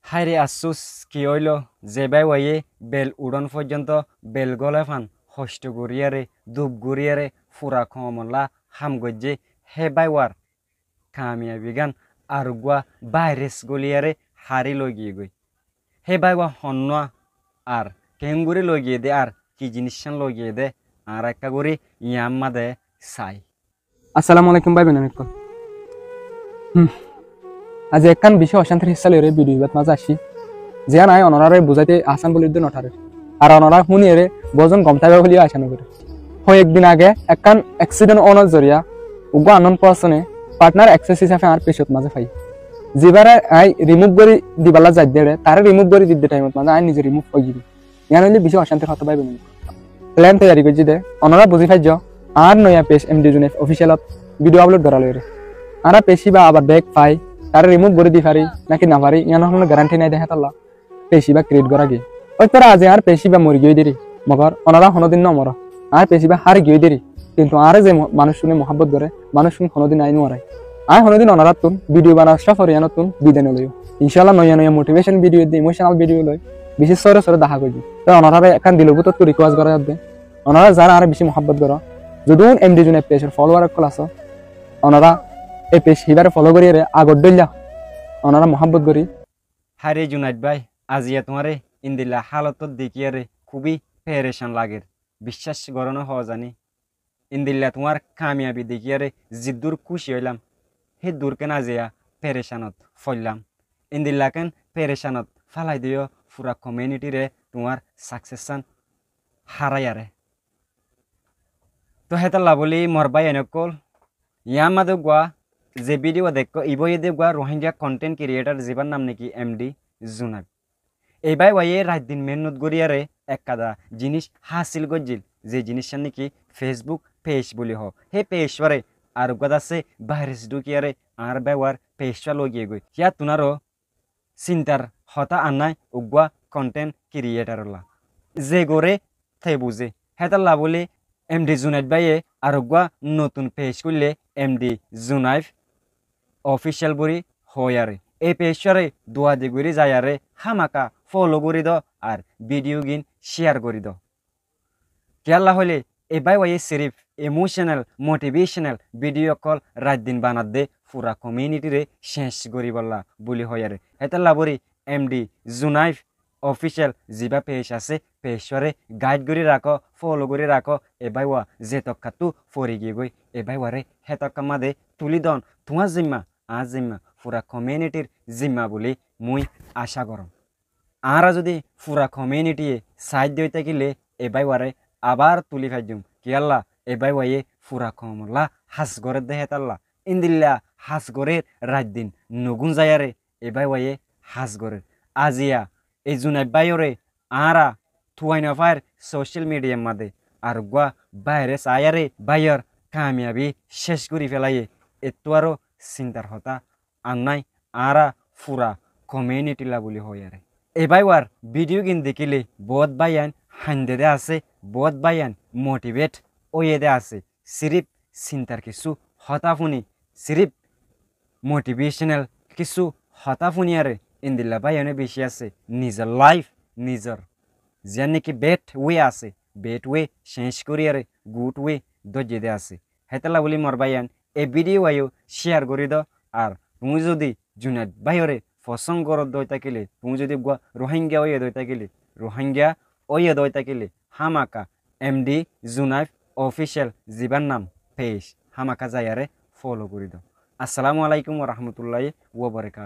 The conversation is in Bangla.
হাইরে আফসোস কি হইল যে বাই ওয়ে বেল উড়ন পর্যন্ত বেল গলে ফান হষ্ট গড়িয়ারে দুব গড়িয়ারে ফুরা খমলা হাম গজ্জে হে বাই ওয়ার কামিয়াবি গান আর গুয়া বাইরেস গলিয়ারে হারি লগিয়ে গই হে বাই ওয়া হন্না আর কেঙ্গুরি লগিয়ে দে আর কি জিনিস লগিয়ে দে আর একটা গড়ি ইয়াম্মা দে সাই। আসসালামু আলাইকুম ভাই বেনামিকল আজ একখান বিষয় অশান্তির হিসা লইরে ভিডিও বাত মাঝে আসি যে নাই অনরারে বুঝাইতে আসান বলি দিন নঠারে আর অনরা শুনিয়ে বজন গমতাবে বলিও আসানো করে হয় একদিন আগে একখান অ্যাক্সিডেন্ট অনর জরিয়া উগ্র আনন্দ পাসনে পার্টনার এক্সেস হিসাবে আর পেশত মাঝে পাই যেবারে আই রিমুভ করে দিবালা যাই দেড়ে তারে রিমুভ করে দিতে টাইমত মাঝে আই নিজে রিমুভ হয়ে গিয়ে ইয়ান হইলে বিষয় অশান্তির হতে পাইবে প্ল্যান তৈরি করছি দে অনরা বুঝি পাইজ আর নয়া পেজ এমডি জুনেফ অফিসিয়ালত ভিডিও আপলোড করা লইরে আরা পেশি বা আবার ব্যাক পাই তারে রিমুভ করে দি পারি নাকি না পারি ইয়ান কোনো গ্যারান্টি নাই দেখা তাল্লা পেশি বা ক্রিয়েট করা গিয়ে ওই তোরা আজ আর পেশি বা মরি গিয়ে দেরি মগর অনরা হনদিন নমর আর পেশি বা হার গিয়ে দেরি কিন্তু আর যে মানুষ শুনে মহাব্বত করে মানুষ শুনে হনদিন আইন মরাই আয় হনদিন অনরা তুন ভিডিও বানা সফর ইয়ান তুন বিদায় লইও ইনশাআল্লাহ নয়া নয়া মোটিভেশন ভিডিও দি ইমোশনাল ভিডিও লই বিশেষ সরে সরে দেখা করবি তো অনরারে একান দিলবু তো রিকোয়েস্ট করা যাবে অনরা যারা আর বেশি মহাব্বত করো যদি এমডি জুনে পেজের ফলোয়ার কল আছো অনরা এই পেজ হিবারে ফলো করি আগর দইলা অনরা মহাব্বত করি। হারে জুনাইদ ভাই আজিয়া তোমারে ইন্দিল্লা হালত দেখিয়ারে খুবই পেরেশান লাগের বিশ্বাস গরনো হওয়া জানি ইন্দিল্লা তোমার কামিয়াবি দেখিয়ারে জিদ্দুর খুশি হইলাম হে দূর কেন আজিয়া পেরেশানত ফইলাম ইন্দিল্লা কেন পেরেশানত ফালাই দিও পুরা কমিউনিটিরে তোমার সাকসেসান হারাইয়ারে তো হেতাল্লা বলি মোর ভাই এনেকল ইয়ার মাদে গোয়া যে ভিডিও দেখো ইবয়ে দে গোয়া রোহিঙ্গা কন্টেন্ট ক্রিয়েটার জীবার নাম নাকি এমডি জুনাব এই ভাই ওয়াইয়ে রাত দিন মেহনত গড়িয়ারে এক কাদা জিনিস হাসিল গজিল যে জিনিসটা নাকি ফেসবুক পেজ বলি হ হে পেজরে আর গদাসে ভাইরাস ঢুকিয়ারে আর ব্যবহার পেজটা লগিয়ে গই ইয়া তুনারও চিন্তার হতা আনাই উগুয়া কন্টেন্ট ক্রিয়েটারলা যে গড়ে থাই বুঝে হেতাল্লা বলি এমডি জুনাইদ ভাইয়ে আর নতুন পেজ করলে এমডি জুনাইফ অফিসিয়াল বরি হয়ারে এই পেজরে দোয়া দি গড়ি যায়ারে হামাকা ফলো করি দ আর ভিডিও গিন শেয়ার করি দ কেলা হলে এ বাই ওয়াই সিরিফ ইমোশনাল মোটিভেশনাল ভিডিও কল রাত দিন বানাত দে পুরা কমিউনিটিরে শেষ করি বললা বলি হয়ারে হেতাল্লা বরি এমডি জুনাইফ অফিসিয়াল যিবা পেজ আছে পেজরে গাইড করে রাখো ফলো করে রাখো এবাই ওয়া যে তক্কাতু ফরি গিয়ে গই এবাই ওয়ারে হেতক্কা মাদে তুলি দন তোমার জিম্মা আজ জিম্মা পুরা কমিউনিটির জিম্মা বলি মুই আশা করম আরা যদি পুরা কমিউনিটিয়ে সাহায্য হইতে গেলে এবাই ওয়ারে আবার তুলি ফাইজুম কি আল্লাহ এবাই ওয়াইয়ে পুরা কমলা হাস গড়ের দেহে তাল্লা ইন্দিল্লা হাস গড়ের রাত দিন নগুন যায়ারে এবাই ওয়াইয়ে হাস গড়ের আজিয়া এই জুনাই বাইরে আরা থুয়াইনা ফায়ার সোশ্যাল মিডিয়ার মাদে আর গুয়া বাইরে আয়ারে বাইর কামিয়াবি শেষ করি ফেলাইয়ে এতো আরো চিন্তার হতা আর নাই আরা ফুরা কমিউনিটিলা বলি হয় আরে এবার ওয়ার ভিডিও কিন দেখিলে বহুত বাইয়ান হান্দে দে আছে বহুত বাইয়ান মোটিভেট ওয়ে দে আছে সিরিপ চিন্তার কিছু হতা ফুনি সিরিপ মোটিভেশনাল কিছু হতা ফুনি আরে ইন্দিল্লা বাইয়ানে বেশি আছে নিজের লাইফ নিজের যে নাকি বেট ওয়ে আছে বেট ওয়ে শেষ করি আরে গুড ওয়ে দজে দে আছে হেতলা বলি মোর বাইয়ান এই ভিডিও আয়ো শেয়ার করি দ আর তুমি যদি জুনাইদ বাইরে পছন্দ করত দই থাকিলে তুমি যদি রোহিঙ্গা ওয়ে দই থাকিলে রোহিঙ্গা ওয়ে দই থাকিলে হামাকা এমডি জুনাইফ অফিসিয়াল জীবার নাম পেজ হামাকা যায়ারে ফলো করি দাও। আসসালামু আলাইকুম ওয়া রাহমাতুল্লাহি ওয়া বারাকাতুহু।